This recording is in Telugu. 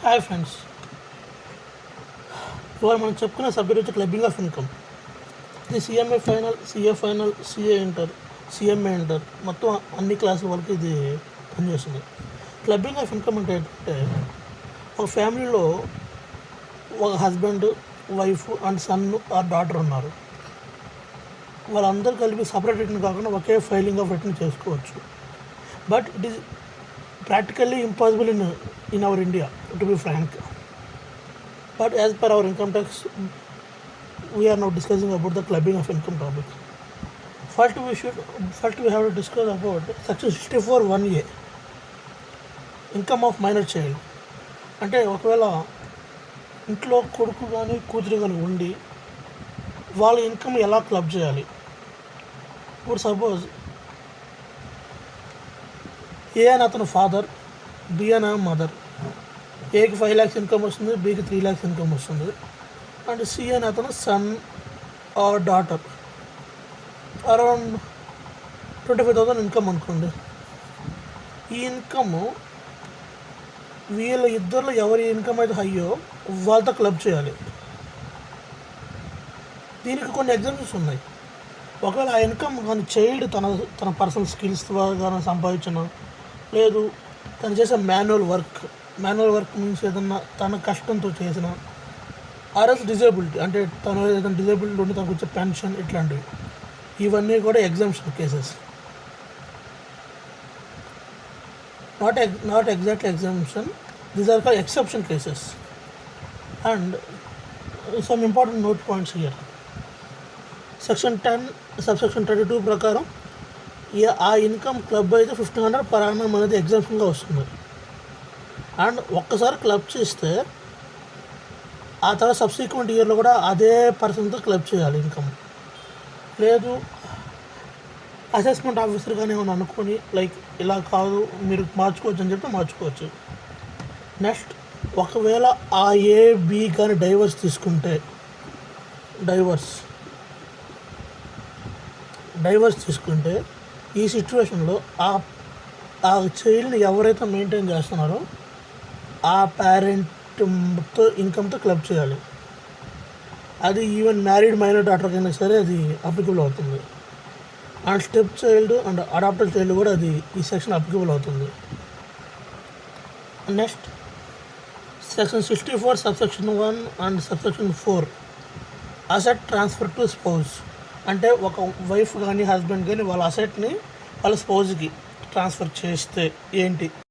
హాయ్ ఫ్రెండ్స్, ఇవాళ మనం చెప్పుకునే సబ్జెక్ట్ వచ్చి క్లబ్బింగ్ ఆఫ్ ఇన్కమ్. ఇది CMA final, CA final, CA inter, CMA inter మొత్తం అన్ని క్లాసుల వరకు ఇది పనిచేస్తుంది. క్లబ్బింగ్ ఆఫ్ ఇన్కమ్ అంటే ఏంటంటే, ఒక ఫ్యామిలీలో ఒక husband, wife and son or daughter ఉన్నారు. వాళ్ళందరూ కలిపి సపరేట్ రిటర్న్ కాకుండా ఒకే ఫైలింగ్ ఆఫ్ రిటర్న్ చేసుకోవచ్చు. But it is practically impossible in our India, to be frank. But as per our income tax, we are now discussing about the clubbing of income topic. First we have to discuss about section 64(1)(a), income of minor child. అంటే ఒకవేళ ఇంట్లో కొడుకు కానీ కూతురు కానీ ఉండి వాళ్ళ ఇన్కమ్ ఎలా క్లబ్ చేయాలి. ఇప్పుడు సపోజ్ ఏ అని అతను ఫాదర్, బి అని మదర్. ఏకి 5 lakhs ఇన్కమ్ వస్తుంది, బికి 3 lakhs ఇన్కమ్ వస్తుంది. అండ్ సి అని అతను son or daughter, around 25,000 income అనుకోండి. ఈ ఇన్కమ్ వీళ్ళ ఇద్దరిలో ఎవరి ఇన్కమ్ అయితే హయ్యో వాళ్ళతో క్లబ్ చేయాలి. దీనికి కొన్ని ఎగ్జాంపుల్స్ ఉన్నాయి. ఒకవేళ ఆ ఇన్కమ్ కానీ చైల్డ్ తన పర్సనల్ స్కిల్స్ ద్వారా సంపాదించిన, లేదు తను చేసే మాన్యువల్ వర్క్ మీన్స్ ఏదన్నా తన కష్టంతో చేసిన, ఆర్ఎల్స్ డిజేబిలిటీ అంటే తను ఏదైనా డిజేబిలిటీ ఉండి తనకు వచ్చే పెన్షన్, ఇట్లాంటివి ఇవన్నీ కూడా exemption cases. Not exactly exemption, these are called exception cases. And some important note points here. Section 10 subsection 32 ప్రకారం ఆ ఇన్కమ్ క్లబ్ అయితే 1,500 per annum అనేది ఎగ్జామ్షన్గా వస్తుంది. అండ్ ఒక్కసారి క్లబ్ చేస్తే ఆ తర్వాత సబ్సిక్వెంట్ ఇయర్లో కూడా అదే పర్సన్తో క్లబ్ చేయాలి ఇన్కమ్. లేదు అసెస్మెంట్ ఆఫీసర్ కానీ ఏమైనా అనుకొని లైక్ ఇలా కాదు మీరు మార్చుకోవచ్చు అని చెప్తే మార్చుకోవచ్చు. నెక్స్ట్, ఒకవేళ ఆ ఏ బి కానీ డైవర్స్ తీసుకుంటే, డైవర్స్ తీసుకుంటే ఈ సిచ్యువేషన్లో ఆ చైల్డ్ని ఎవరైతే మెయింటైన్ చేస్తున్నారో ఆ పేరెంట్తో ఇన్కమ్తో క్లబ్ చేయాలి. అది ఈవెన్ మ్యారీడ్ మైనర్ డాటర్ అయినా సరే అది అప్లికబుల్ అవుతుంది. And step child and adopted child కూడా అది ఈ సెక్షన్ అప్లికబుల్ అవుతుంది. Next, section 64 subsection 1 and subsection 4 asset transfer to spouse. అంటే ఒక వైఫ్ కానీ హస్బెండ్ కానీ వాళ్ళ అసెట్ని వాళ్ళ స్పౌజ్కి ట్రాన్స్ఫర్ చేస్తే ఏంటి